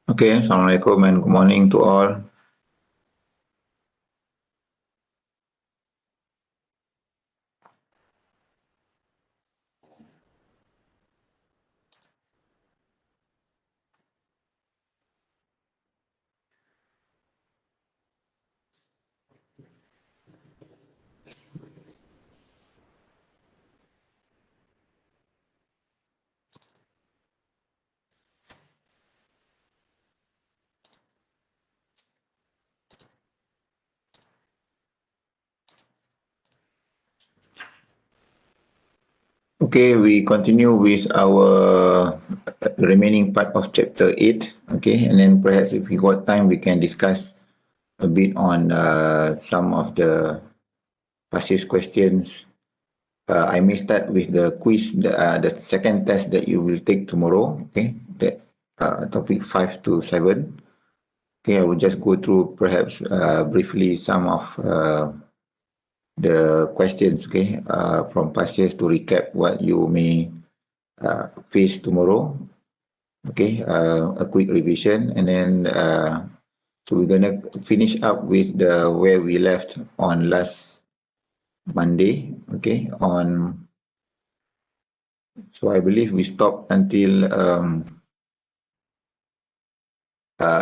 Okay, Assalamualaikum and good morning to all. Okay, we continue with our remaining part of chapter 8. Okay, and then perhaps if we got time, we can discuss a bit on some of the past year's questions. I may start with the quiz, the second test that you will take tomorrow. Okay, that topic 5 to 7. Okay, I will just go through perhaps briefly some of the questions, okay, from past years to recap what you may face tomorrow. Okay, a quick revision, and then so we're gonna finish up with the where we left on last Monday. Okay, so I believe we stopped until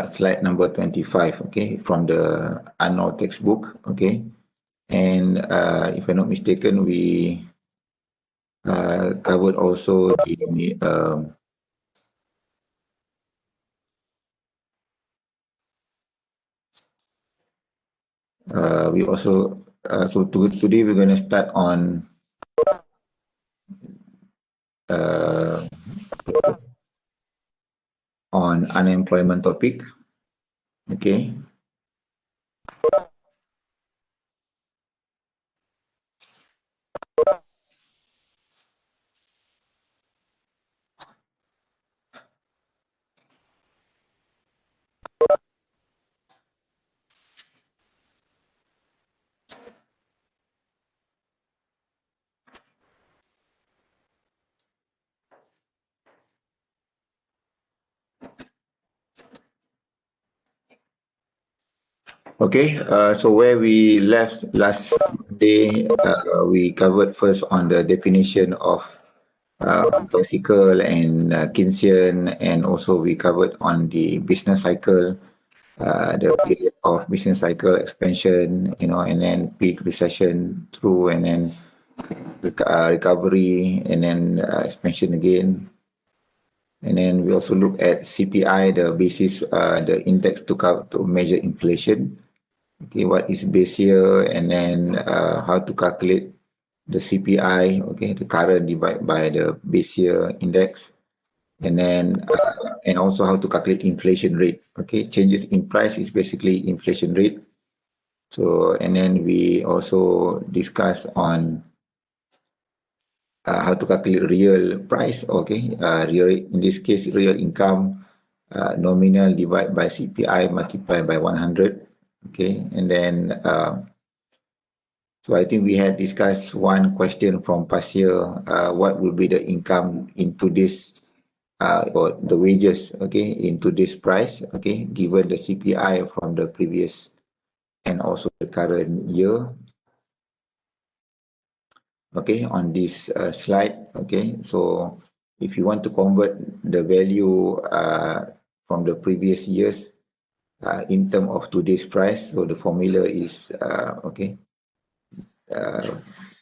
slide number 25. Okay, from the annual textbook. Okay, and if I'm not mistaken, we covered also the we also so today we're going to start uh, on unemployment topic. Okay. Okay, so where we left last day, we covered first on the definition of classical and Keynesian, and also we covered on the business cycle, the period of business cycle expansion, and then peak recession through, and then recovery, and then expansion again. And then we also look at CPI, the basis, the index to measure inflation. Okay, what is base year, and then how to calculate the CPI, okay, the current divided by the base year index, and then and also how to calculate inflation rate. Okay, changes in price is basically inflation rate. So, and then we also discuss on how to calculate real price. Okay, real, in this case, real income, nominal divided by CPI multiplied by 100. Okay, and then so I think we had discussed one question from past year, what will be the income into this, or the wages, okay, into this price, okay, given the CPI from the previous and also the current year. Okay, on this slide, okay, so if you want to convert the value from the previous years in terms of today's price, so the formula is, okay,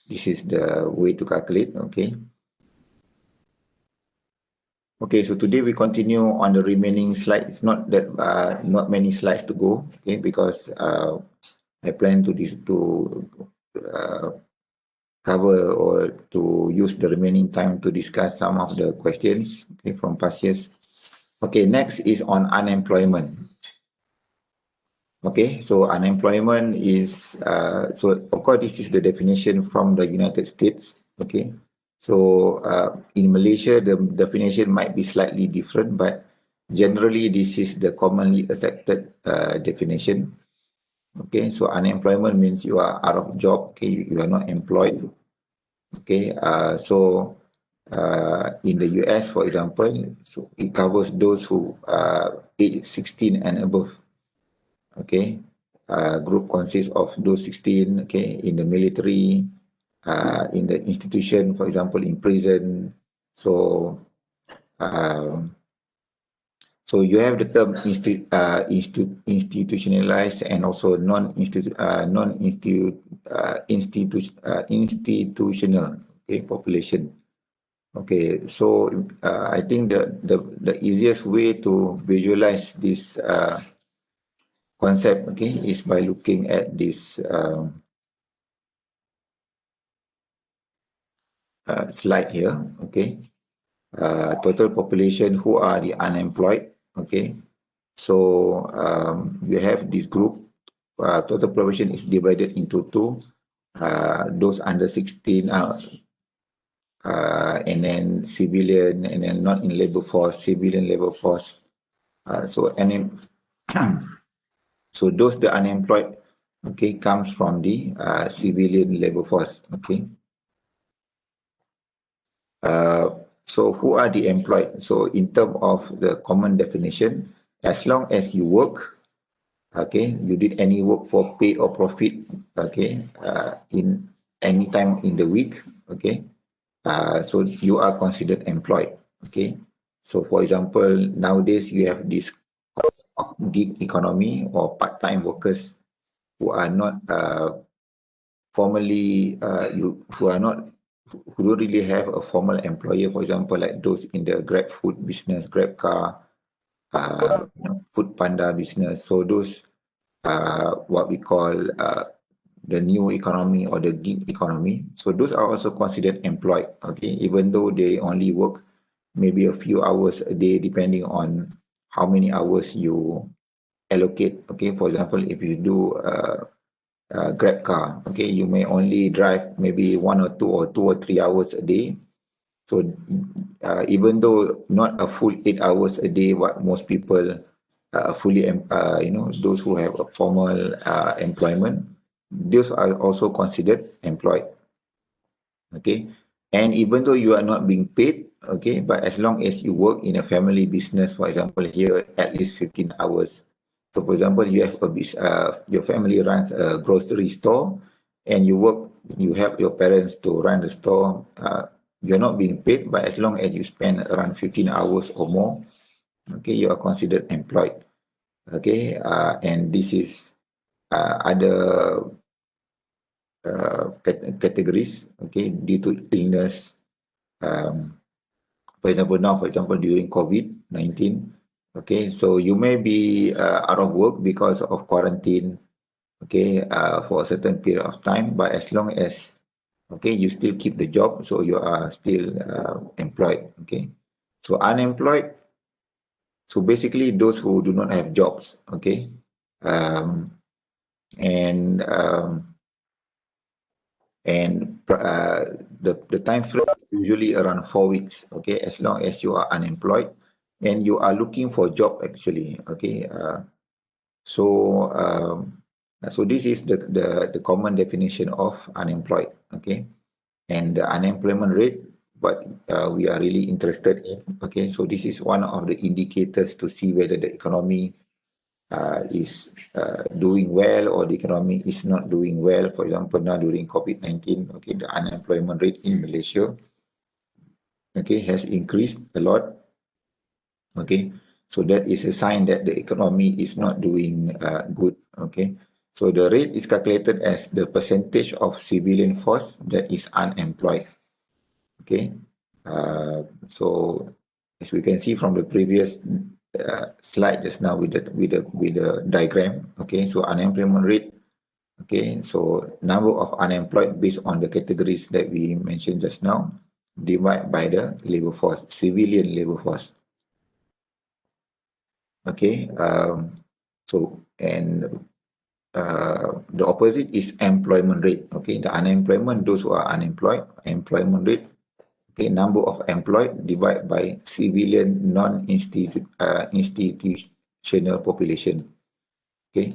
this is the way to calculate, okay. Okay, so today we continue on the remaining slides. Not that not many slides to go, okay, because I plan to cover or to use the remaining time to discuss some of the questions, okay, from past years. Okay, next is on unemployment. Okay, so unemployment is so of course this is the definition from the United States. Okay, so in Malaysia the definition might be slightly different, but generally this is the commonly accepted definition. Okay, so unemployment means you are out of job. Okay, you are not employed. Okay, so in the US, for example, so it covers those who are age 16 and above. Okay, group consists of those 16. Okay, in the military, in the institution, for example, in prison. So, um, so you have the term institutionalized and also institutional. Okay, population. Okay, so I think the easiest way to visualize this concept, okay, is by looking at this slide here. Okay, total population who are the unemployed. Okay, so you have this group. Total population is divided into two. Those under 16 and then civilian, and then not in labor force, civilian labor force. So those the unemployed, okay, comes from the civilian labor force. Okay. So who are the employed? So in terms of the common definition, as long as you work, okay, you did any work for pay or profit, okay, in any time in the week, okay, so you are considered employed. Okay, so for example, nowadays you have this concept of gig economy or part-time workers who are not formally who are not, who don't really have a formal employer. For example, like those in the Grab food business, Grab car, Food Panda business. So those what we call the new economy or the gig economy. So those are also considered employed. Okay, even though they only work maybe a few hours a day, depending on how many hours you allocate. Okay, for example, if you do Grab car, okay, you may only drive maybe 1 or 2 or 3 hours a day. So even though not a full 8 hours a day, what most people fully, those who have a formal employment, those are also considered employed. Okay, and even though you are not being paid, okay, but as long as you work in a family business, for example, here at least 15 hours. So for example, you have your family runs a grocery store, and you help your parents to run the store. You're not being paid, but as long as you spend around 15 hours or more, okay, you are considered employed. Okay, and this is other categories, okay, due to illness. For example, during COVID-19, okay, so you may be out of work because of quarantine, okay, for a certain period of time, but as long as, okay, you still keep the job, so you are still employed, okay. So unemployed, so basically those who do not have jobs, okay, um, and the time frame is usually around 4 weeks. Okay, as long as you are unemployed and you are looking for job actually. Okay, so so this is the common definition of unemployed. Okay, and the unemployment rate, what we are really interested in. Okay, so this is one of the indicators to see whether the economy is doing well or the economy is not doing well. For example, now during COVID-19, okay, the unemployment rate in Malaysia, okay, has increased a lot. Okay, so that is a sign that the economy is not doing good. Okay, so the rate is calculated as the percentage of civilian force that is unemployed. Okay, so as we can see from the previous slide just now with the diagram, okay, so unemployment rate, okay, so number of unemployed based on the categories that we mentioned just now, divide by the labor force, civilian labor force. Okay, so and the opposite is employment rate. Okay, the unemployment, those who are unemployed, employment rate. Okay, number of employed divided by civilian non-institutional population. Okay,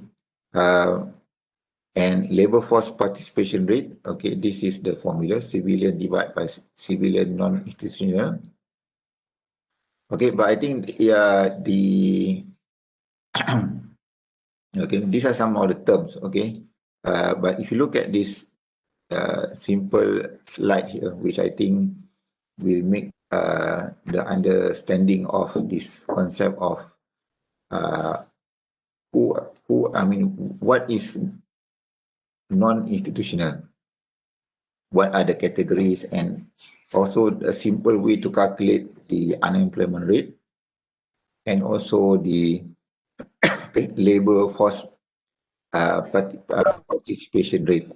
And labor force participation rate, okay, this is the formula, civilian divided by civilian non-institutional. Okay, but I think okay, these are some of the terms, okay. But if you look at this simple slide here, which I think will make the understanding of this concept of what is non-institutional, what are the categories, and also a simple way to calculate the unemployment rate, and also the labor force participation rate.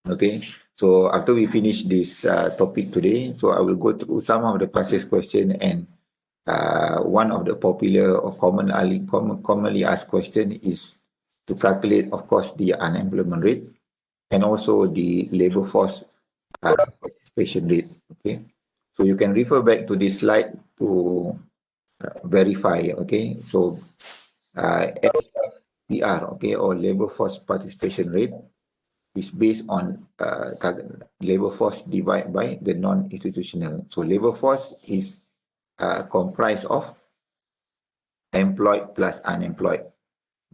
Okay, so after we finish this topic today, so I will go through some of the past question, and one of the popular or commonly asked question is to calculate, of course, the unemployment rate and also the labor force participation rate. Okay, so you can refer back to this slide to verify. Okay, so LFPR, okay, or labor force participation rate, is based on labor force divided by the non-institutional. So labor force is comprised of employed plus unemployed.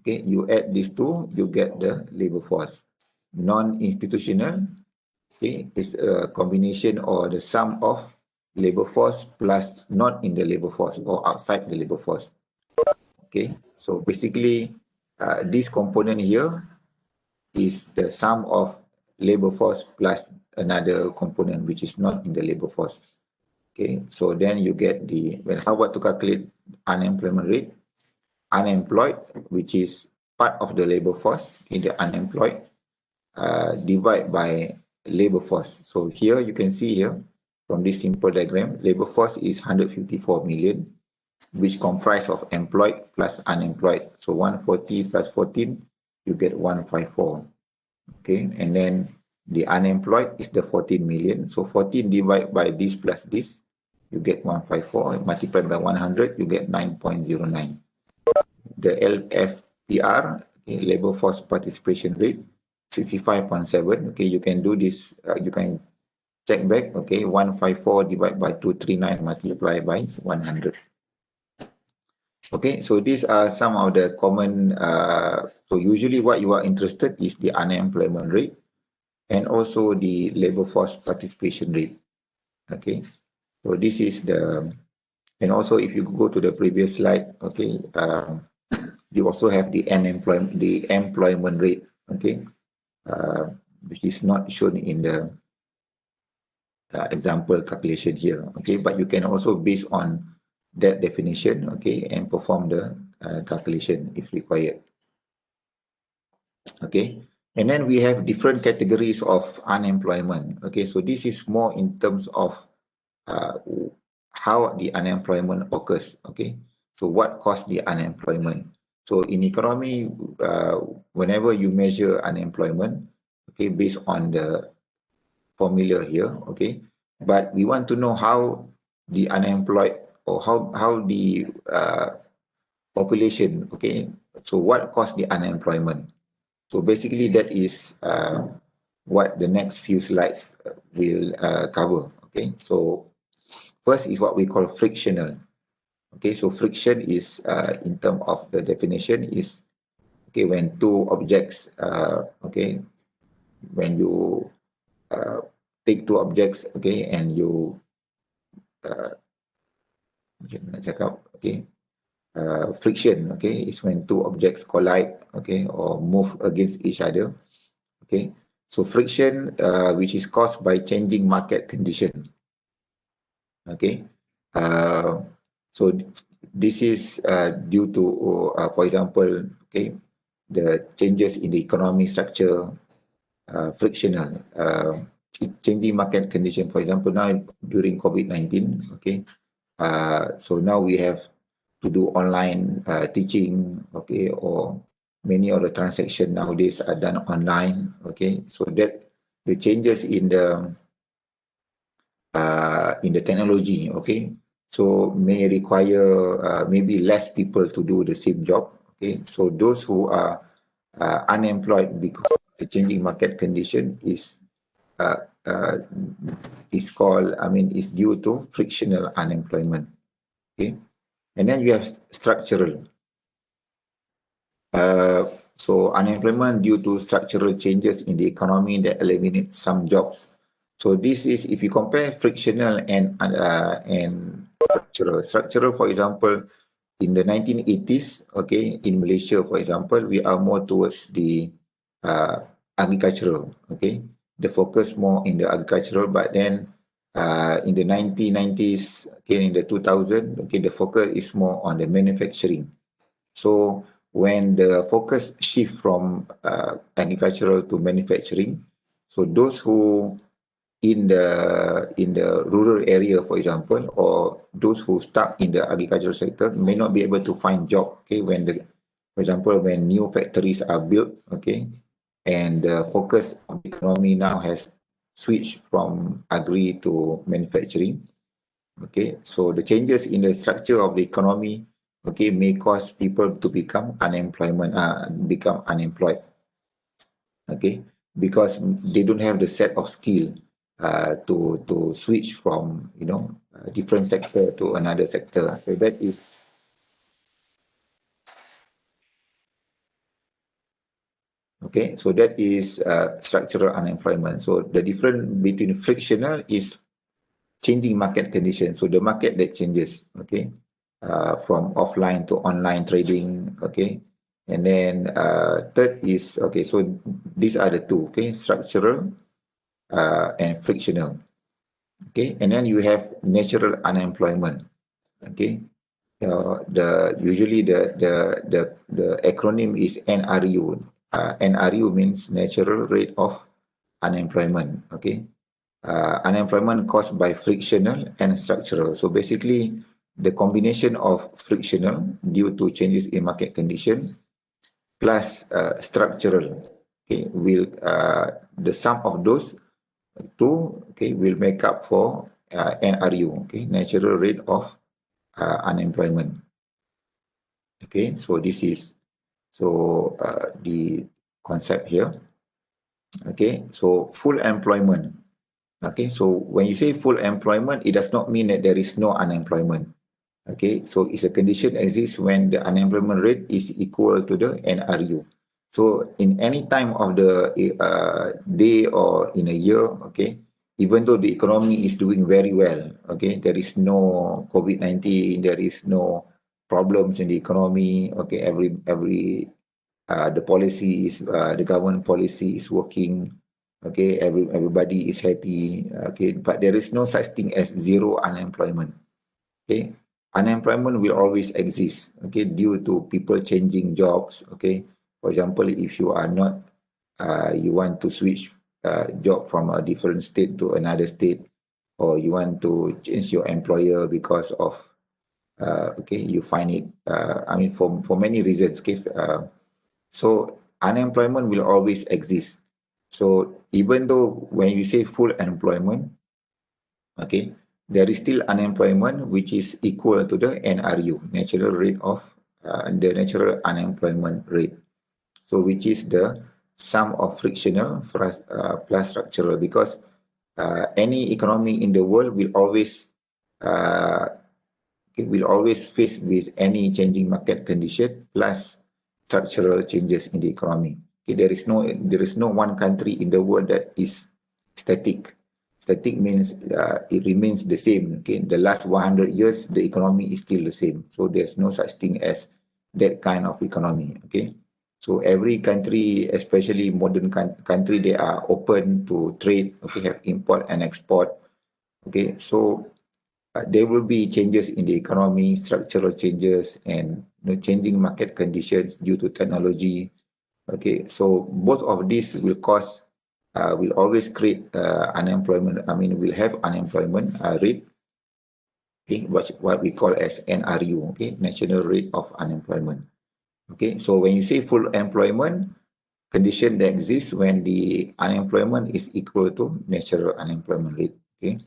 Okay, you add these two, you get the labor force. Non-institutional, okay, is a combination or the sum of labor force plus not in the labor force or outside the labor force. Okay, so basically this component here is the sum of labor force plus another component which is not in the labor force. Okay, so then you get the, well, how about to calculate unemployment rate? Unemployed, which is part of the labor force, in the unemployed, divide by labor force. So here you can see here from this simple diagram, labor force is 154 million, which comprise of employed plus unemployed. So 140 plus 14, you get 154. Okay, and then the unemployed is the 14 million. So 14 divided by this plus this, you get 154. Multiplied by 100, you get 9.09. The LFPR, okay, labor force participation rate, 65.7. Okay, you can do this, you can check back. Okay, 154 divided by 239 multiplied by 100. Okay, so these are some of the common, so usually what you are interested is the unemployment rate and also the labor force participation rate. Okay, so this is the, and also if you go to the previous slide, okay, you also have the employment rate, okay, which is not shown in the example calculation here, okay, but you can also base on that definition, okay, and perform the calculation if required. Okay, and then we have different categories of unemployment. Okay, so this is more in terms of how the unemployment occurs. Okay, so what caused the unemployment? So in economy, whenever you measure unemployment, okay, based on the formula here, okay, but we want to know how the unemployed or how the population, okay, so what caused the unemployment? So basically that is what the next few slides will cover. Okay, so first is what we call frictional. Okay, so friction is in terms of the definition is, okay, when two objects, okay, when you take two objects, okay, and you okay, friction, okay, is when two objects collide, okay, or move against each other. Okay, so friction, which is caused by changing market condition. Okay, so this is due to, for example, okay, the changes in the economic structure, frictional, changing market condition. For example, now during COVID-19, okay, so now we have to do online teaching, okay, or many of the transactions nowadays are done online, okay, so that the changes in the technology, okay, so may require maybe less people to do the same job, okay, so those who are unemployed because the changing market condition uh, uh, is called, is due to frictional unemployment. Okay, and then you have structural. So unemployment due to structural changes in the economy that eliminate some jobs. So this is if you compare frictional and structural. Structural, for example, in the 1980s, okay, in Malaysia, for example, we are more towards the agricultural, okay. The focus more in the agricultural, but then in the 1990s, okay, in the 2000, okay, the focus is more on the manufacturing. So when the focus shift from agricultural to manufacturing, so those who in the rural area, for example, or those who stuck in the agricultural sector may not be able to find job. Okay, for example, when new factories are built, okay, and the focus of the economy now has switched from agri to manufacturing. Okay, so the changes in the structure of the economy, okay, may cause people to become unemployed. Okay, because they don't have the set of skill to switch from different sector to another sector. So that is okay. So that is structural unemployment. So the difference between frictional is changing market conditions. So the market that changes. Okay, from offline to online trading. Okay, and then third is okay. So these are the two. Okay, structural and frictional. Okay, and then you have natural unemployment. Okay, the usually the acronym is NRU. NRU means natural rate of unemployment. Okay, unemployment caused by frictional and structural. So basically, the combination of frictional due to changes in market condition plus structural, okay, will the sum of those two, okay, will make up for NRU, okay, natural rate of unemployment. Okay, so this is the concept here. Okay, so full employment. Okay, so when you say full employment, it does not mean that there is no unemployment. Okay, so it's a condition exists when the unemployment rate is equal to the NRU. So in any time of the day or in a year, okay, even though the economy is doing very well, okay, there is no COVID-19, there is no problems in the economy, okay, the policy is the government policy is working, okay, everybody is happy, okay, but there is no such thing as zero unemployment. Okay, unemployment will always exist, okay, due to people changing jobs. Okay, for example, if you are not you want to switch job from a different state to another state, or you want to change your employer because of okay, you find it for many reasons. Okay, so unemployment will always exist. So even though when you say full employment, okay, there is still unemployment which is equal to the NRU, natural rate of the natural unemployment rate. So which is the sum of frictional plus structural, because any economy in the world uh, will always face with any changing market condition plus structural changes in the economy. Okay, there is no one country in the world that is static. Static means it remains the same. Okay, in the last 100 years, the economy is still the same. So there's no such thing as that kind of economy. Okay, so every country, especially modern country, they are open to trade. Okay, have import and export. Okay, so there will be changes in the economy, structural changes, and changing market conditions due to technology. Okay, so both of these will always create unemployment. Will have unemployment rate. Okay, what we call as NRU. Okay, national rate of unemployment. Okay, so when you say full employment, condition that exists when the unemployment is equal to natural unemployment rate. Okay.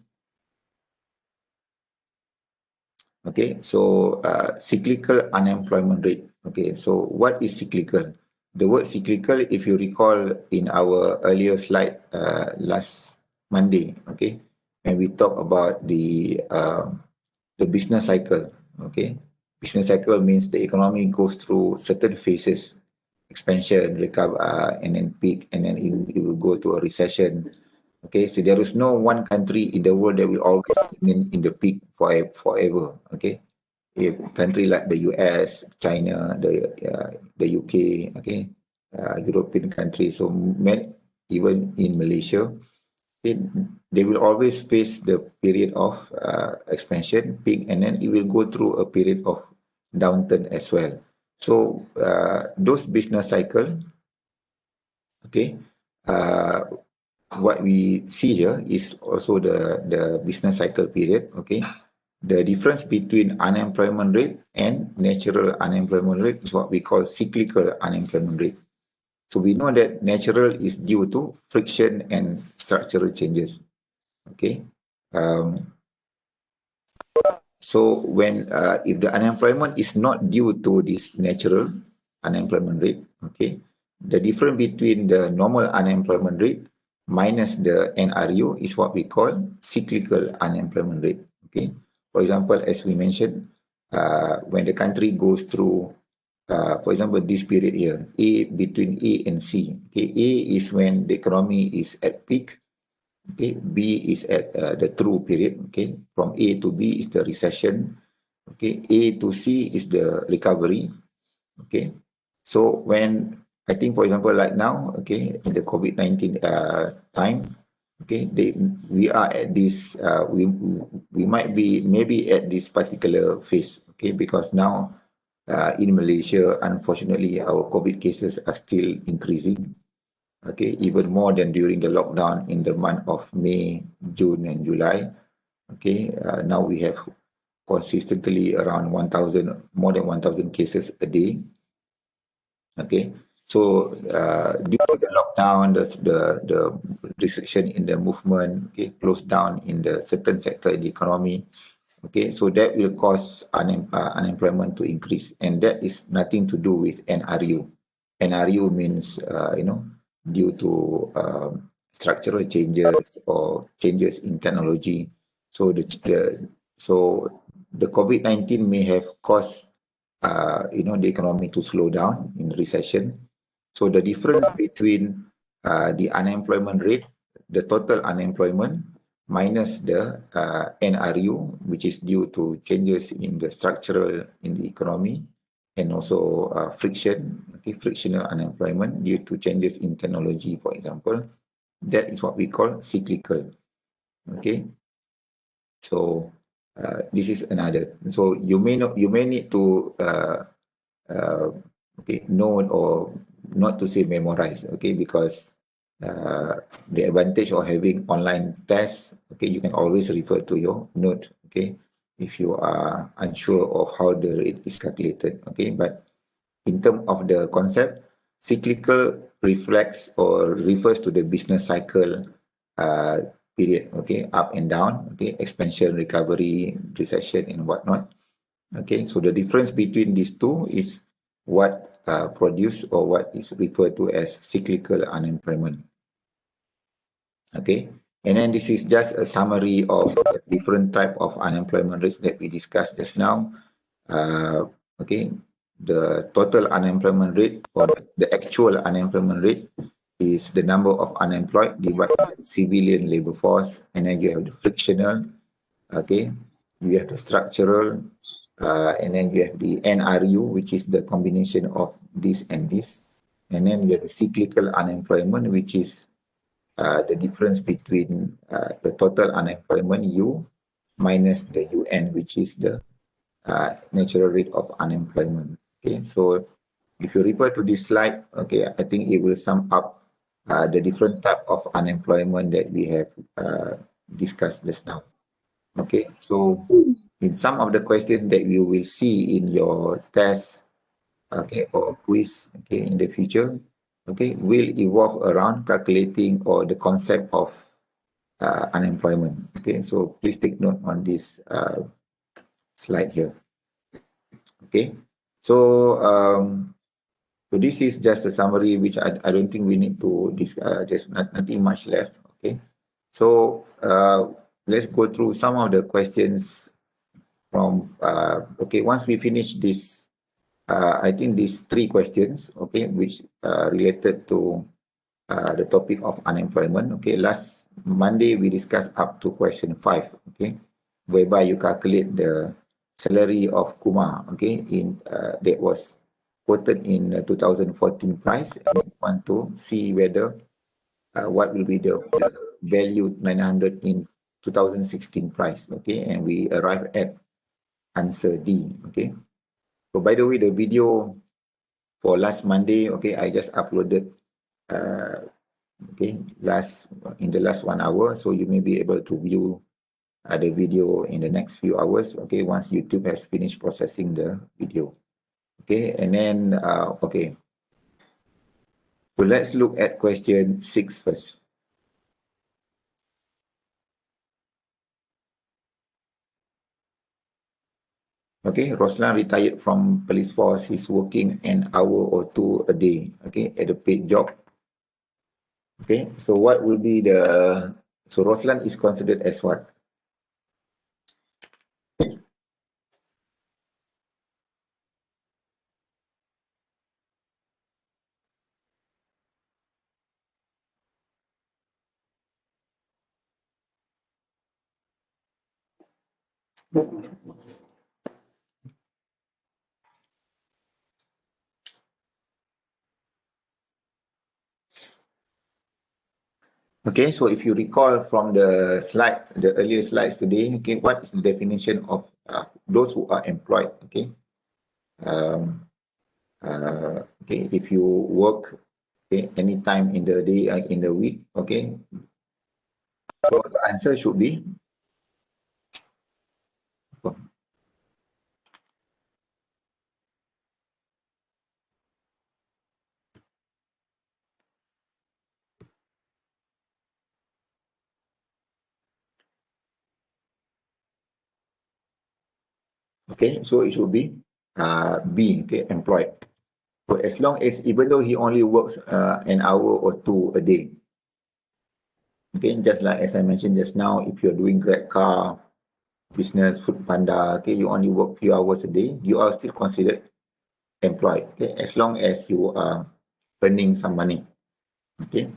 Okay, so cyclical unemployment rate. Okay, so what is cyclical? The word cyclical, if you recall in our earlier slide last Monday, okay, when we talk about the business cycle, okay. Business cycle means the economy goes through certain phases, expansion, recover, and then peak, and then it will go to a recession. Okay, so there is no one country in the world that will always remain in the peak forever. Okay, if country like the US, China, the UK, okay, European countries, so even in Malaysia, it, they will always face the period of expansion, peak, and then it will go through a period of downturn as well. So those business cycle, okay, uh, what we see here is also the business cycle period, okay. The difference between unemployment rate and natural unemployment rate is what we call cyclical unemployment rate. So we know that natural is due to friction and structural changes. Okay. Um, so when if the unemployment is not due to this natural unemployment rate, okay, the difference between the normal unemployment rate minus the NRU is what we call cyclical unemployment rate. Okay. For example, as we mentioned, when the country goes through, for example, this period here, between A and C. Okay, A is when the economy is at peak. Okay, B is at the true period. Okay, from A to B is the recession. Okay, A to C is the recovery. Okay, so when I think, for example, like now, okay, in the COVID-19 time, okay, we are at this, we might be maybe at this particular phase, okay, because now in Malaysia, unfortunately, our COVID cases are still increasing. Okay, even more than during the lockdown in the month of May, June, and July. Okay, now we have consistently around 1,000, more than 1,000 cases a day. Okay, so due to the lockdown, the restriction in the movement, okay, close down in the certain sector in the economy. Okay, so that will cause unemployment to increase, and that is nothing to do with NRU. NRU means, due to structural changes or changes in technology. So the COVID-19 may have caused, the economy to slow down in recession. So the difference between the unemployment rate, the total unemployment, minus the NRU, which is due to changes in the structural in the economy, and also friction, okay, frictional unemployment due to changes in technology, for example. That is what we call cyclical. Okay, so this is another. So you may need to okay, know, or not to say memorize, okay, because the advantage of having online tests, okay, you can always refer to your note, okay, if you are unsure of how the rate is calculated, okay. But in terms of the concept, cyclical reflects or refers to the business cycle uh, period, okay, up and down, okay, expansion, recovery, recession, and whatnot. Okay, so the difference between these two is what produce or what is referred to as cyclical unemployment. Okay, and then this is just a summary of the different type of unemployment rates that we discussed just now. Okay, the total unemployment rate or the actual unemployment rate is the number of unemployed divided by the civilian labor force, and then you have the frictional, okay, you have the structural, and then you have the NRU, which is the combination of this and this, and then you have the cyclical unemployment, which is the difference between the total unemployment U minus the UN, which is the natural rate of unemployment. Okay, so if you refer to this slide, okay, I think it will sum up the different type of unemployment that we have discussed just now. Okay, so in some of the questions that you will see in your test, okay, or quiz, okay, in the future, okay, will evolve around calculating or the concept of unemployment. Okay, so please take note on this slide here. Okay, so So this is just a summary, which I don't think we need to discuss. There's nothing much left. Okay. So let's go through some of the questions from, okay, once we finish this, I think these three questions, okay, which related to the topic of unemployment. Okay, last Monday we discussed up to question 5, okay, whereby you calculate the salary of Kumar, okay, that was quoted in 2014 price, and you want to see whether what will be the value 900 in 2016 price, okay, and we arrive at answer D, okay. So by the way, the video for last Monday, okay, I just uploaded okay, in the last 1 hour, so you may be able to view the video in the next few hours, okay, once YouTube has finished processing the video. Okay, and then okay, so let's look at question 6 first. Okay, Roslan retired from police force. He's working an hour or two a day, okay, at a paid job. Okay, so what will be the, so Roslan is considered as what? Okay, so if you recall from the slide, the earlier slides today, okay, what is the definition of those who are employed? Okay, okay, if you work, okay, anytime in the day, in the week, okay, so the answer should be, okay, so it should be B, okay, employed. So as long as, even though he only works an hour or two a day, okay, just like as I mentioned just now, if you're doing Grab car business, Food Panda, okay, you only work few hours a day, you are still considered employed, okay, as long as you are earning some money. Okay.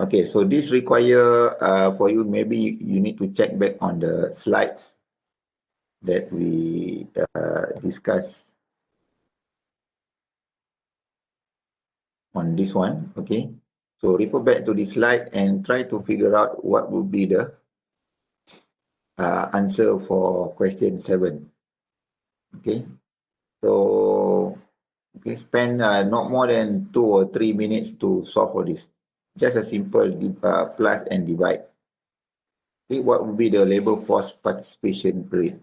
Okay, so this require for you, maybe you need to check back on the slides that we discussed on this one. Okay, so refer back to this slide and try to figure out what would be the answer for question 7. Okay, so okay, spend not more than 2 or 3 minutes to solve for this. Just a simple plus and divide. Okay, what would be the labor force participation rate?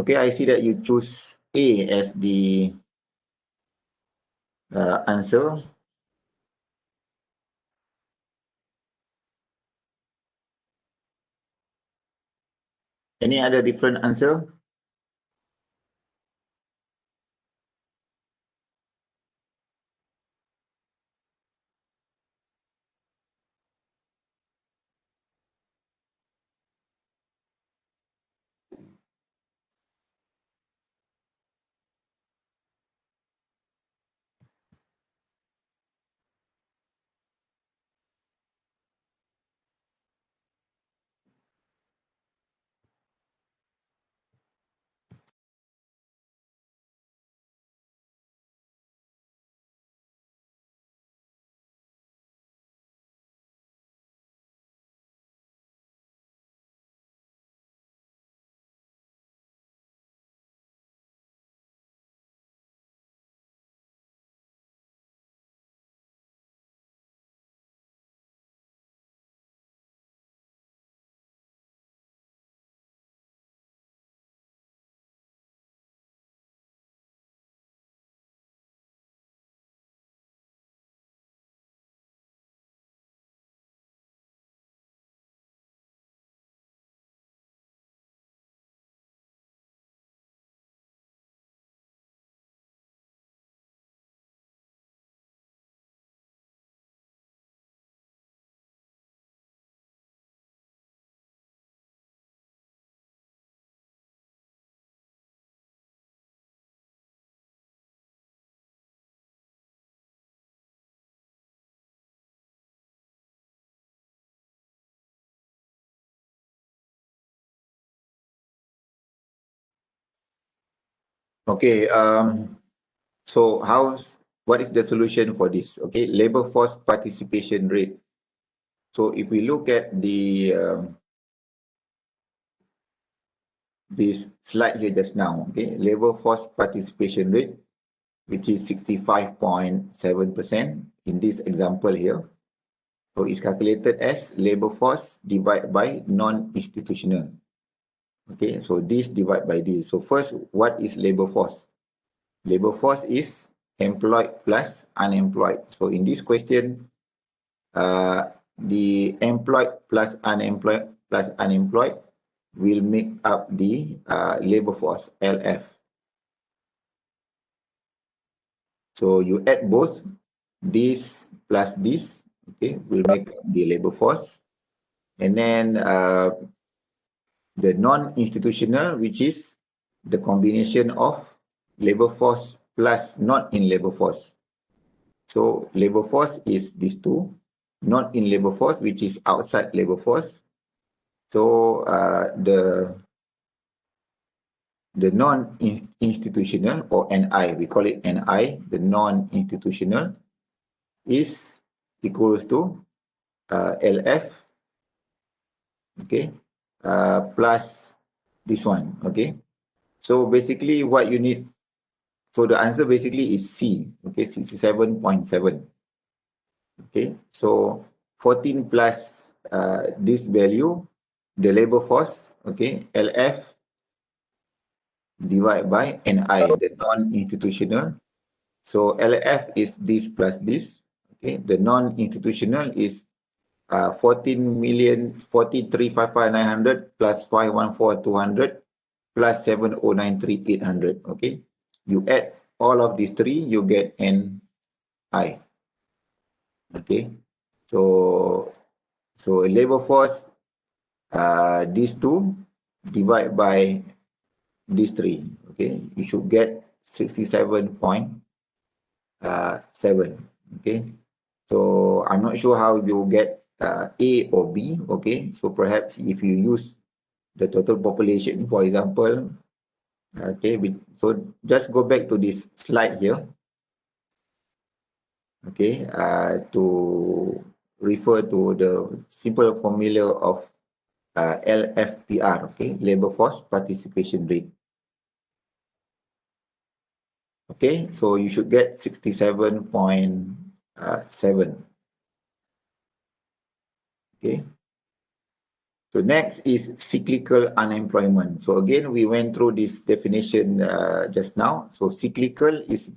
Okay, I see that you choose A as the answer. Any other different answer? Okay, so what is the solution for this? Okay, labor force participation rate. So if we look at this slide here just now, okay, labor force participation rate, which is 65.7% in this example here. So it's calculated as labor force divided by non-institutional. Okay, so this divided by this. So first, what is labor force? Labor force is employed plus unemployed. So in this question, the employed plus unemployed will make up the labor force, LF. So you add both, this plus this, okay, will make up the labor force. And then the non-institutional, which is the combination of labor force plus not in labor force. So labor force is these two, not in labor force, which is outside labor force. So the non-institutional, or NI, we call it NI, the non-institutional, is equals to LF, okay, plus this one, okay. So basically what you need, so the answer basically is C, okay, 67.7. Okay, so 14 plus this value, the labor force, okay, LF divided by NI, the non-institutional. So LF is this plus this, okay. The non-institutional is 14,043,55900 plus 514,200 plus 7093800. Okay, you add all of these three, you get NI. Okay, so labor force, these two divide by these three. Okay, you should get 67.7. Okay, so I'm not sure how you get A or B. Okay, so perhaps if you use the total population, for example. Okay, so just go back to this slide here. Okay, to refer to the simple formula of LFPR, okay, labor force participation rate. Okay, so you should get 67.7. Okay. So next is cyclical unemployment. So again, we went through this definition just now. So cyclical is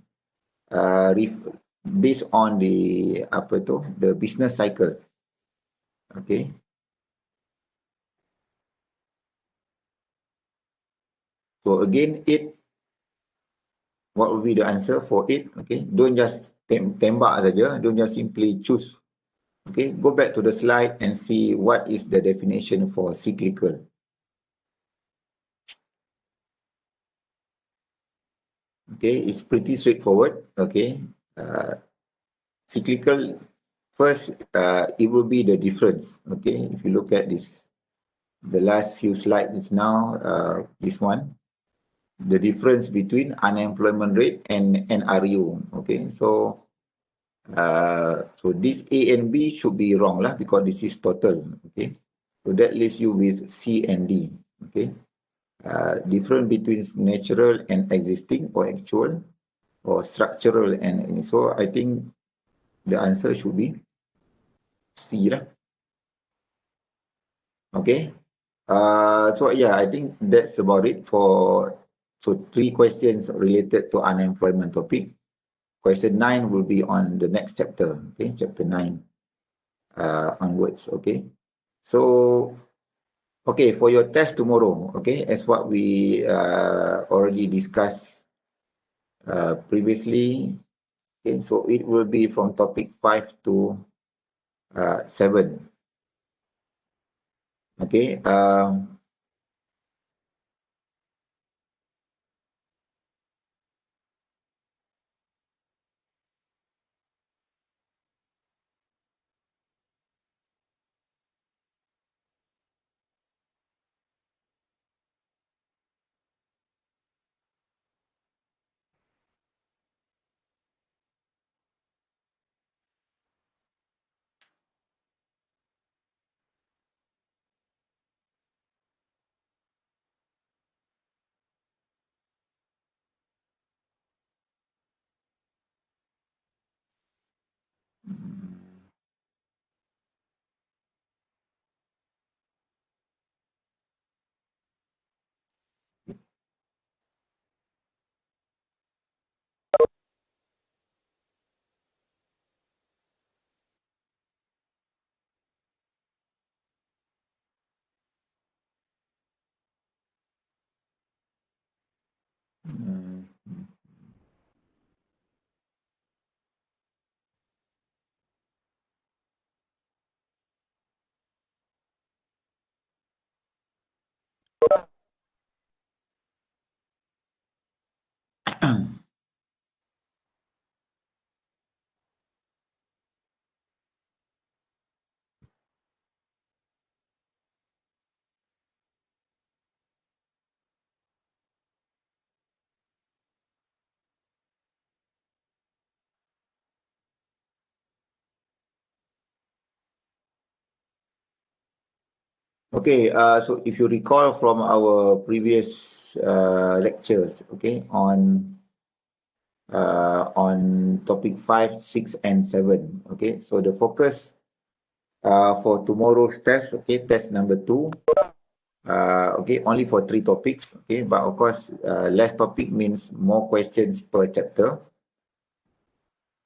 based on the business cycle. Okay. So again, what will be the answer for it? Okay. Don't just tembak saja. Don't just simply choose. Okay. Go back to the slide and see what is the definition for cyclical. Okay. It's pretty straightforward. Okay. Cyclical, first, it will be the difference. Okay. If you look at this, the last few slides now, this one, the difference between unemployment rate and NRU. Okay, so this A and B should be wrong lah, because this is total. Okay, so that leaves you with C and D. Okay, difference between natural and existing, or actual, or structural, and so I think the answer should be C lah. Okay. So yeah, I think that's about it for 3 questions related to unemployment topic. Question 9 will be on the next chapter. Okay, chapter 9 onwards. Okay. So okay, for your test tomorrow. Okay, as what we already discussed previously. Okay, so it will be from topic 5 to 7. Okay. Okay, so if you recall from our previous lectures, okay, on topic 5, 6, and 7, okay, so the focus for tomorrow's test, okay, test number 2, okay, only for 3 topics, okay, but of course, less topic means more questions per chapter,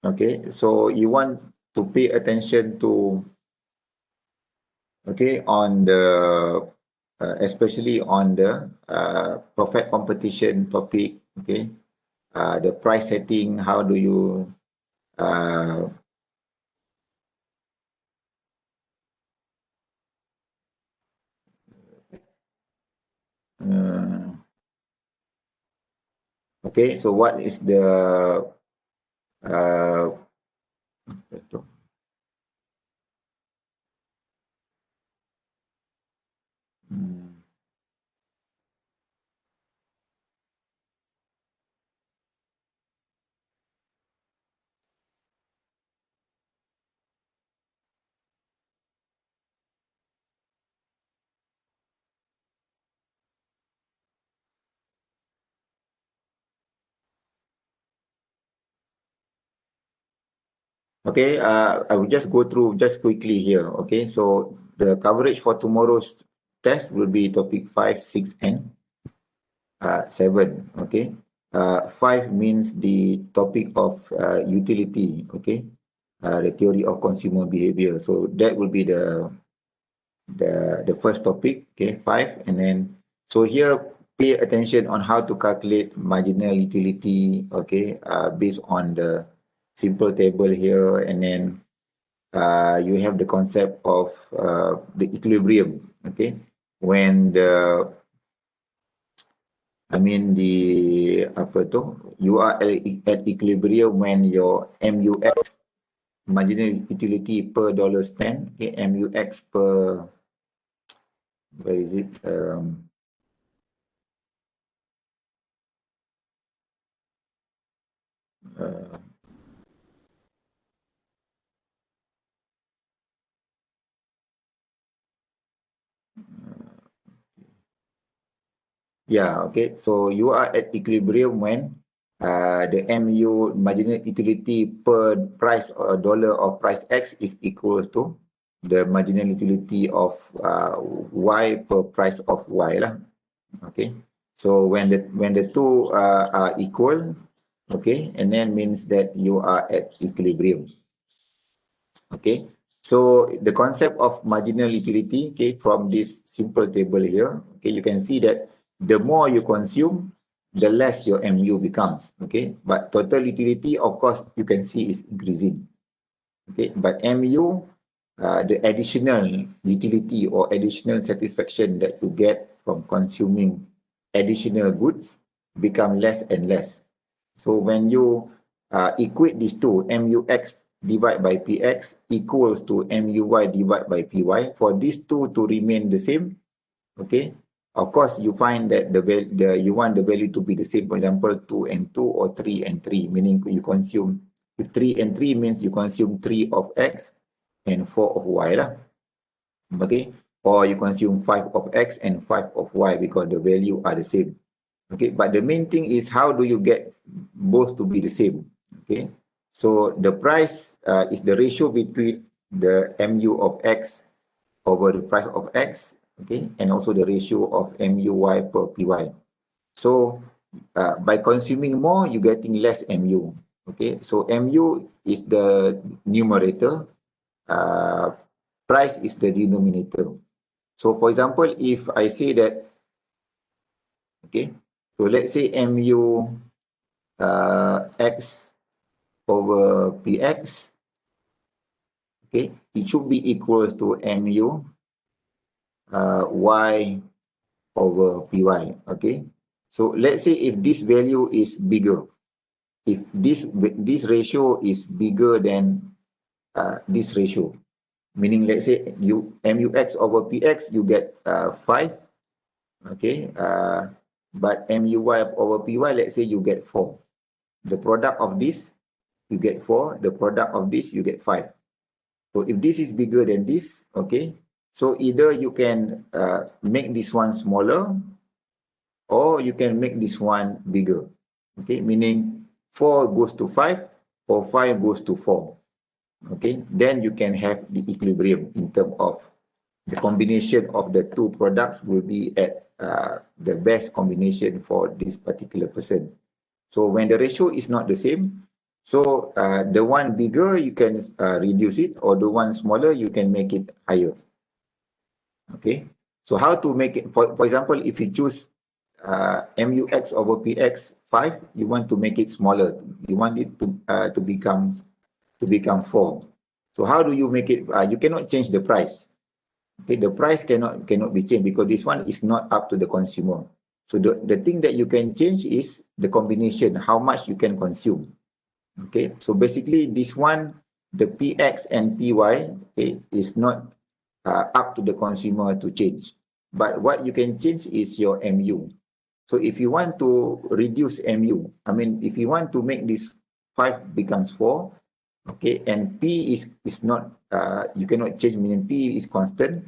okay, so you want to pay attention to, okay, on the especially on the perfect competition topic, okay, the price setting, how do you uh, uh, okay, so what is the uh, hmm, okay, I will just go through just quickly here, okay, so the coverage for tomorrow's test will be topic 5, 6, and 7. Okay. 5 means the topic of utility. Okay. The theory of consumer behavior. So that will be the first topic. Okay, 5, and then so here pay attention on how to calculate marginal utility. Okay, based on the simple table here, and then you have the concept of the equilibrium. Okay, when you are at equilibrium when your MUX, marginal utility per dollar spent, okay, MUX per, where is it? Uh, yeah, okay. So you are at equilibrium when the MU, marginal utility per price or dollar of price X, is equal to the marginal utility of Y per price of Y lah. Okay. So when the two are equal, okay, and then means that you are at equilibrium. Okay. So the concept of marginal utility, okay, from this simple table here, okay, you can see that the more you consume, the less your MU becomes. Okay. But total utility, of course, you can see is increasing. Okay. But MU, the additional utility or additional satisfaction that you get from consuming additional goods become less and less. So when you equate these two, MUX divided by PX equals to MUY divided by PY, for these two to remain the same, okay, of course you find that you want the value to be the same. For example, 2 and 2 or 3 and 3, meaning you consume, if 3 and 3 means you consume 3 of X and 4 of Y lah. Okay, or you consume 5 of X and 5 of Y because the value are the same. Okay, but the main thing is how do you get both to be the same? Okay, so the price is the ratio between the MU of X over the price of X, okay, and also the ratio of MUY per PY. So by consuming more, you're getting less MU. Okay, so MU is the numerator, price is the denominator. So for example, if I say that, okay, so let's say MU X over PX, okay, it should be equals to MU Y over PY, okay. So let's say if this value is bigger, if this ratio is bigger than this ratio, meaning let's say MUX over PX, you get 5, okay, but MUY over PY, let's say you get 4. The product of this, you get 4. The product of this, you get 5. So if this is bigger than this, okay, so either you can make this one smaller or you can make this one bigger. Okay, meaning 4 goes to 5 or 5 goes to 4. Okay, then you can have the equilibrium in terms of the combination of the two products will be at the best combination for this particular person. So when the ratio is not the same, so the one bigger you can reduce it, or the one smaller you can make it higher. Okay, so how to make it, for example, if you choose MUX over PX 5, you want to make it smaller, you want it to become 4. So how do you make it? You cannot change the price. Okay, the price cannot be changed because this one is not up to the consumer. So the thing that you can change is the combination, how much you can consume. Okay, so basically this one, the PX and PY, okay, is not up to the consumer to change. But what you can change is your MU. So if you want to reduce MU, I mean, if you want to make this 5 becomes 4, okay, and P is not, you cannot change, meaning P is constant.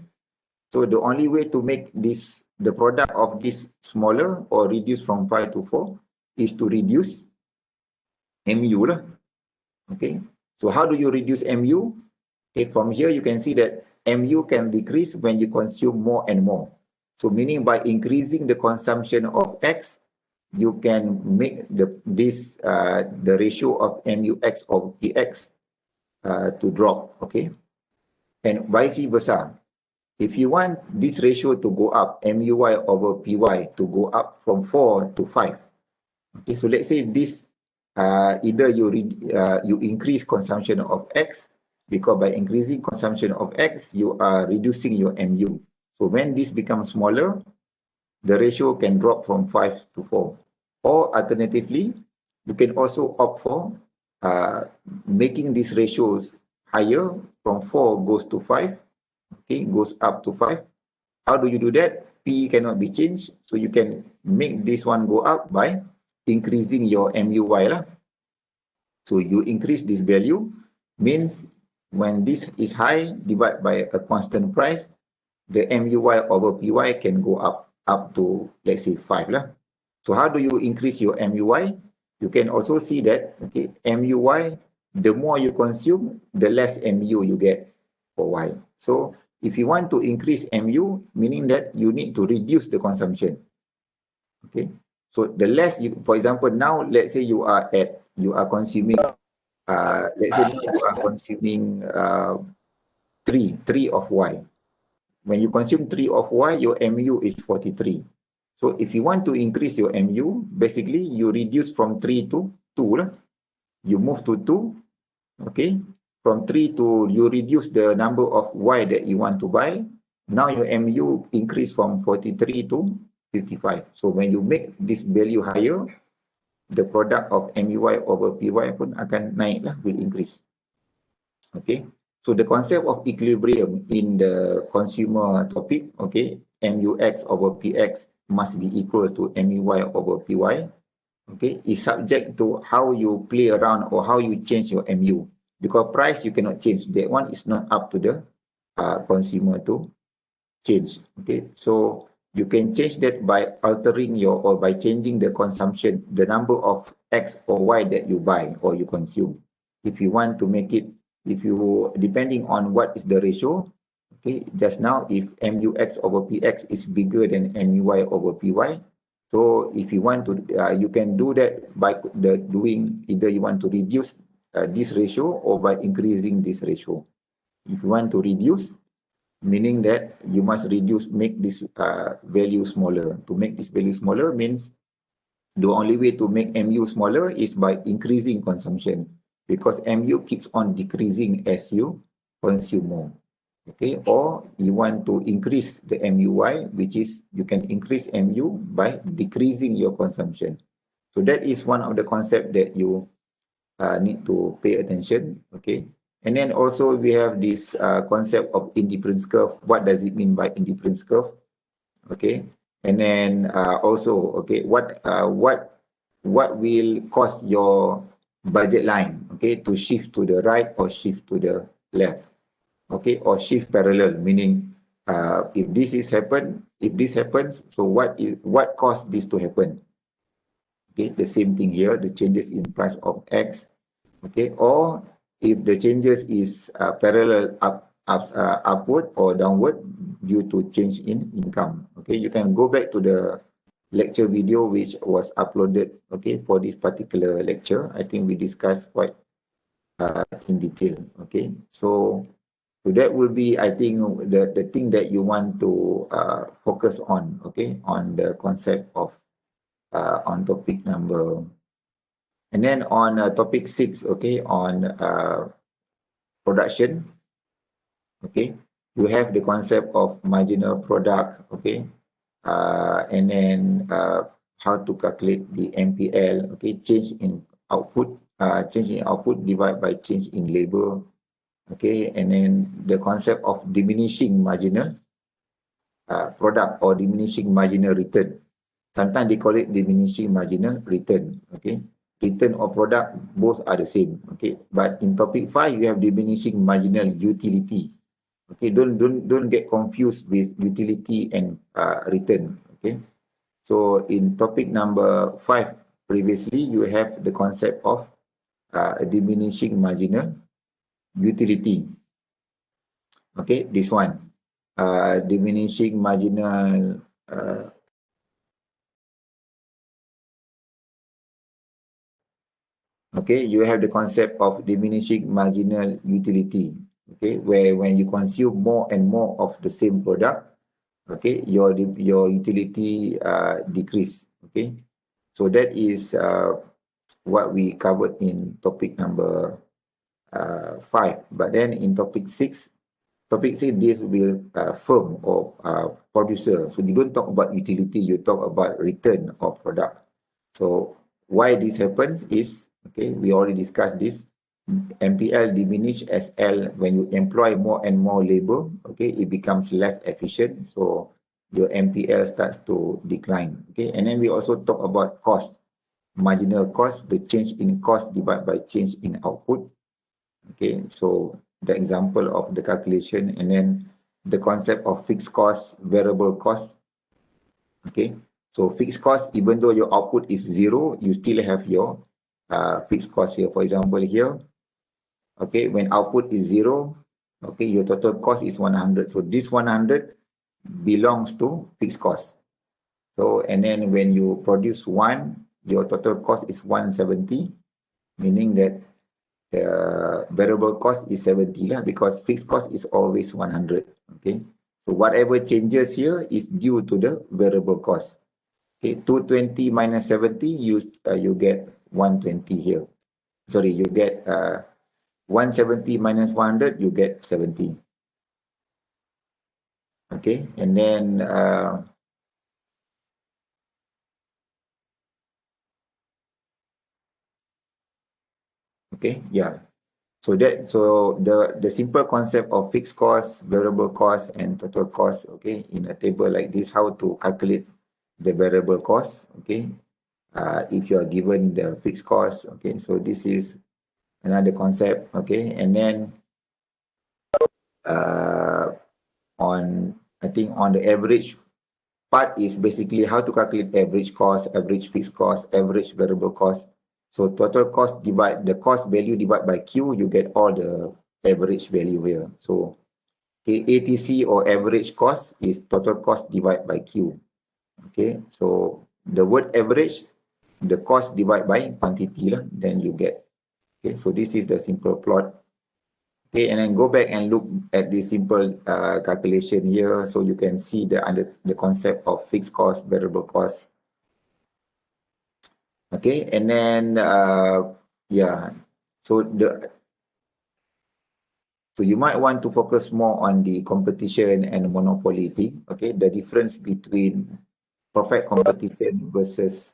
So the only way to make this, the product of this smaller or reduce from 5 to 4 is to reduce MU lah. Okay, so how do you reduce MU? Okay, from here you can see that MU can decrease when you consume more and more. So meaning by increasing the consumption of X, you can make the ratio of MUX or PX to drop, okay? And vice versa. If you want this ratio to go up, MUY over PY to go up from 4 to 5, okay, so let's say this, either you increase consumption of X, because by increasing consumption of X, you are reducing your MU. So when this becomes smaller, the ratio can drop from 5 to 4. Or alternatively, you can also opt for making these ratios higher, from 4 goes to 5, okay, goes up to 5. How do you do that? P cannot be changed, so you can make this one go up by increasing your MUY lah. So you increase this value, means when this is high, divide by a constant price, the MUY over PY can go up to, let's say, 5 lah. So how do you increase your MUY? You can also see that, okay, MUY, the more you consume, the less MU you get for Y. So if you want to increase MU, meaning that you need to reduce the consumption. Okay, so the less you, for example, now let's say you are consuming, let's say you are consuming 3 of Y. When you consume 3 of Y, your MU is 43. So if you want to increase your MU, basically you reduce from 3 to 2 lah. You move to 2, okay? From 3 to, you reduce the number of Y that you want to buy. Now your MU increase from 43 to 55. So when you make this value higher, the product of MUY over PY pun akan naik lah, will increase. Okay, so the concept of equilibrium in the consumer topic, okay, MUX over PX must be equal to MUY over PY, okay, is subject to how you play around or how you change your MU. Because price you cannot change, that one is not up to the consumer to change. Okay, so you can change that by altering or by changing the consumption, the number of X or Y that you buy or you consume. If you want to make it, depending on what is the ratio, okay, just now if MUX over PX is bigger than MUY over PY, so if you want to, you can do that by doing, either you want to reduce this ratio or by increasing this ratio. If you want to reduce, meaning that you must make this value smaller. To make this value smaller means the only way to make MU smaller is by increasing consumption, because MU keeps on decreasing as you consume more. Okay, or you want to increase the MUY, which is you can increase MU by decreasing your consumption. So that is one of the concepts that you need to pay attention. Okay, and then also we have this concept of indifference curve. What does it mean by indifference curve? Okay, and then also, okay, what will cause your budget line, okay, to shift to the right or shift to the left, okay, or shift parallel, meaning if this happens, so what caused this to happen? Okay, the same thing here, the changes in price of X, okay, or if the changes is parallel upward or downward due to change in income. Okay, you can go back to the lecture video which was uploaded, okay, for this particular lecture. I think we discussed quite in detail. Okay, so that will be, I think, the thing that you want to focus on, okay, on the concept of on topic number, and then on topic 6, okay, on production, okay, you have the concept of marginal product, okay, and then how to calculate the MPL, okay, change in output divided by change in labor, okay, and then the concept of diminishing marginal product or diminishing marginal return. Sometimes they call it diminishing marginal return, okay. Return or product, both are the same, okay. But in topic 5, you have diminishing marginal utility. Okay, don't get confused with utility and return, okay. So in topic number 5, previously you have the concept of diminishing marginal utility. Okay, this one, diminishing marginal Okay, you have the concept of diminishing marginal utility. Okay, where when you consume more and more of the same product, okay, your utility decrease. Okay, so that is what we covered in topic number 5. But then in topic 6 deals with firm or producer. So you don't talk about utility, you talk about return of product. So why this happens is, okay, we already discussed this. MPL diminish as L when you employ more and more labor, okay, it becomes less efficient. So your MPL starts to decline. Okay, and then we also talk about cost, marginal cost, the change in cost divided by change in output. Okay, so the example of the calculation, and then the concept of fixed cost, variable cost. Okay, so fixed cost, even though your output is 0, you still have your fixed cost here. For example, here, okay, when output is 0, okay, your total cost is 100. So this 100 belongs to fixed cost. So, and then when you produce 1, your total cost is 170, meaning that the variable cost is 70 lah, because fixed cost is always 100. Okay, so whatever changes here is due to the variable cost. Okay, 220 minus 70, you get 120 here. Sorry, you get 170 minus 100, you get 70. Okay, and then okay, yeah. So the simple concept of fixed cost, variable cost, and total cost, okay, in a table like this, how to calculate the variable cost, okay, if you are given the fixed cost, okay, so this is another concept, okay, and then I think on the average part is basically how to calculate average cost, average fixed cost, average variable cost. So total cost divide the cost value divided by Q, you get all the average value here. So ATC or average cost is total cost divided by Q. Okay, so the word average, the cost divided by quantity, then you get. Okay, so this is the simple plot. Okay, and then go back and look at the simple calculation here, so you can see the concept of fixed cost, variable cost. Okay, and then yeah, so you might want to focus more on the competition and monopoly thing. Okay, the difference between perfect competition versus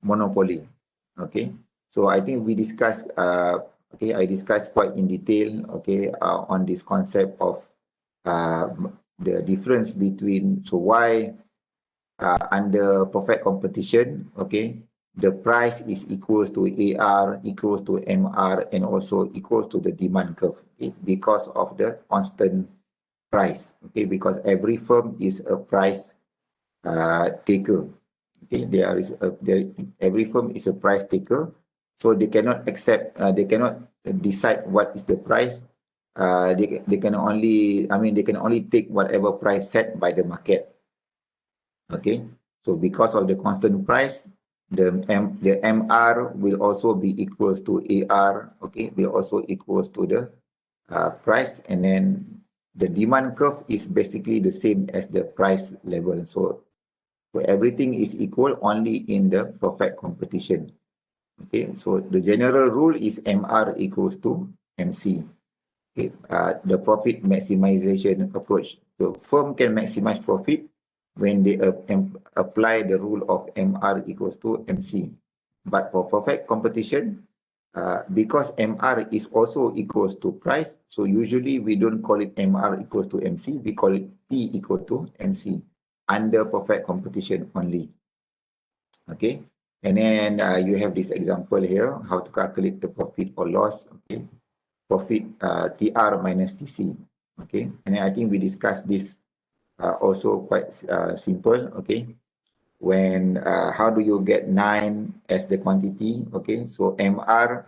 monopoly. Okay, so I think we discussed okay, I discussed quite in detail, okay, on this concept of the difference between, so why under perfect competition, okay, the price is equals to AR, equals to MR, and also equals to the demand curve, okay, because of the constant price, okay, because every firm is a price taker. Okay, every firm is a price taker, so they cannot accept, they cannot decide what is the price. They can only, I mean, they can only take whatever price set by the market. Okay, so because of the constant price, the MR will also be equals to AR. Okay, will also equals to the price, and then the demand curve is basically the same as the price level. So everything is equal only in the perfect competition. Okay, so the general rule is MR equals to MC. Okay, the profit maximization approach. So firm can maximize profit when they apply the rule of MR equals to MC. But for perfect competition, because MR is also equals to price, so usually we don't call it MR equals to MC, we call it P equal to MC under perfect competition only. Okay, and then you have this example here, how to calculate the profit or loss. Okay, profit TR minus TC. Okay, and then I think we discussed this also quite simple. Okay, when how do you get 9 as the quantity? Okay, so MR,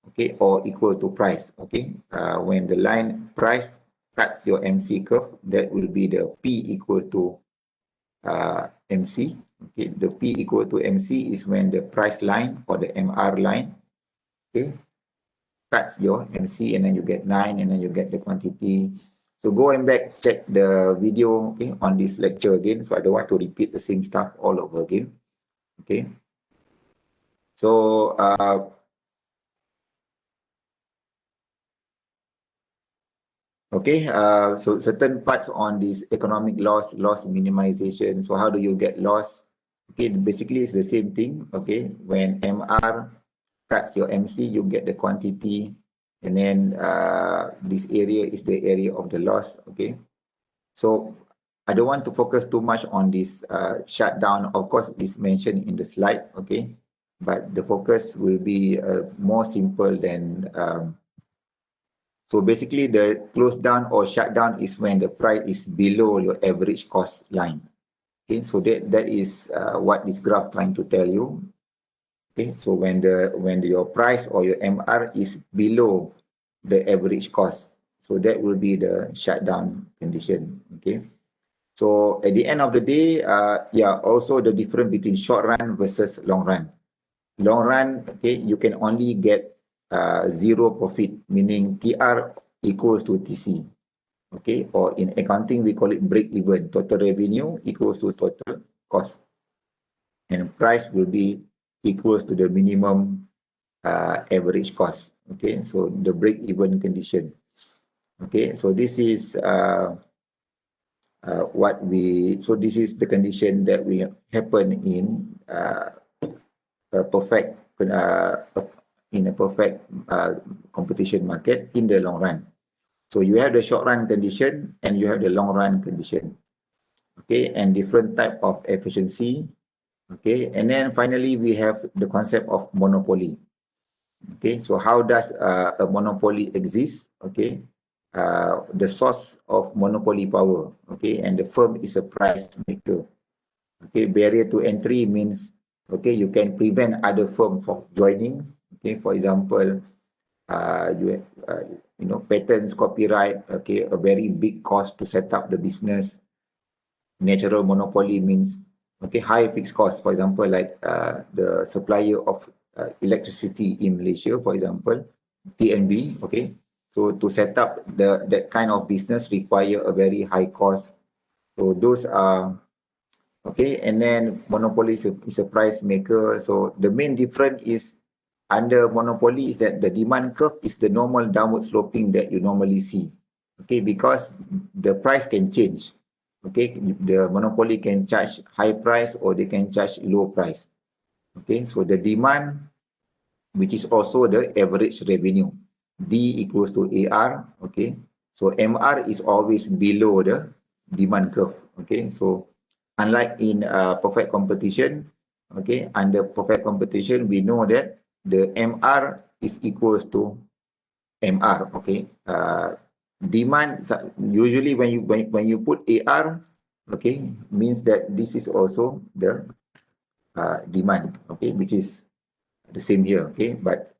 okay, or equal to price. Okay, when the line price cuts your MC curve, that will be the P equal to MC. Okay, the P equal to MC is when the price line or the MR line, okay, cuts your MC, and then you get 9, and then you get the quantity. So go and back, check the video, okay, on this lecture again. So I don't want to repeat the same stuff all over again. Okay. So okay, so certain parts on this economic loss minimization. So how do you get loss? Okay, basically it's the same thing. Okay, when MR cuts your MC, you get the quantity, and then this area is the area of the loss. Okay, so I don't want to focus too much on this shutdown. Of course, it's mentioned in the slide. Okay, but the focus will be more simple than so basically the close down or shutdown is when the price is below your average cost line. Okay, so that is what this graph trying to tell you. Okay, so when your price or your MR is below the average cost, so that will be the shutdown condition. Okay, so at the end of the day, yeah, also the difference between short run versus long run. Long run, okay, you can only get zero profit, meaning TR equals to TC. Okay, or in accounting we call it break even. Total revenue equals to total cost, and price will be equals to the minimum average cost. Okay, so the break even condition. Okay, so this is this is the condition that will happen in a perfect in a perfect competition market in the long run. So you have the short run condition and you have the long run condition. Okay, and different type of efficiency. Okay, and then finally we have the concept of monopoly. Okay, so how does a monopoly exist? Okay, the source of monopoly power. Okay, and the firm is a price maker. Okay, barrier to entry means, okay, you can prevent other firm from joining. Okay, for example, you know, patents, copyright. Okay, a very big cost to set up the business. Natural monopoly means, okay, high fixed cost. For example, like the supplier of electricity in Malaysia, for example, TNB. Okay, so to set up that kind of business require a very high cost. So those are okay. And then monopoly is a price maker. So the main difference is under monopoly is that the demand curve is the normal downward sloping that you normally see. Okay, because the price can change. Okay, the monopoly can charge high price or they can charge low price. Okay, so the demand, which is also the average revenue, D equals to AR. Okay, so MR is always below the demand curve. Okay, so unlike in perfect competition, okay, under perfect competition, we know that the MR is equals to MR. Okay, demand usually when you put AR, okay, means that this is also the demand. Okay, which is the same here. Okay, but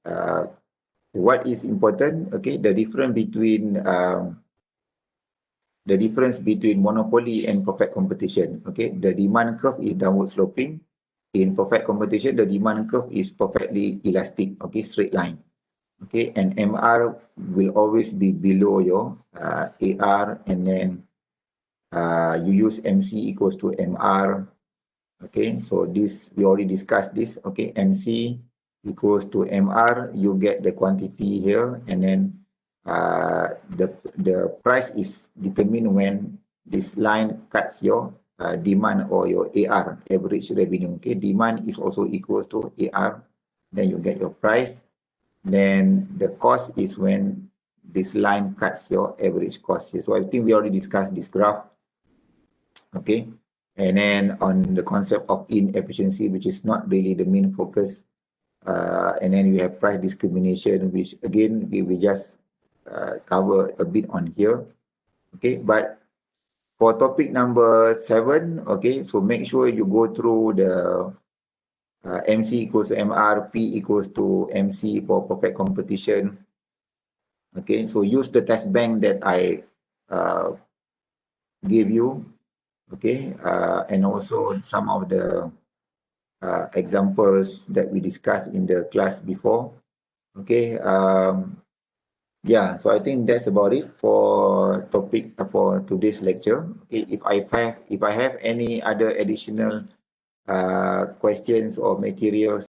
what is important? Okay, the difference between monopoly and perfect competition. Okay, the demand curve is downward sloping. In perfect competition, the demand curve is perfectly elastic. Okay, straight line. Okay, and MR will always be below your AR, and then you use MC equals to MR. Okay, so this we already discussed this. Okay, MC equals to MR, you get the quantity here, and then the price is determined when this line cuts your demand or your AR, average revenue. Okay, demand is also equals to AR, then you get your price. Then the cost is when this line cuts your average cost here. So I think we already discussed this graph. Okay, and then on the concept of inefficiency, which is not really the main focus, and then we have price discrimination, which again we just cover a bit on here. Okay, but for topic number 7, okay, so make sure you go through the MC equals to MR, P equals to MC for perfect competition. Okay, so use the test bank that I gave you. Okay, and also some of the examples that we discussed in the class before. Okay, yeah, so I think that's about it for topic for today's lecture. Okay, if I have any other additional questions or materials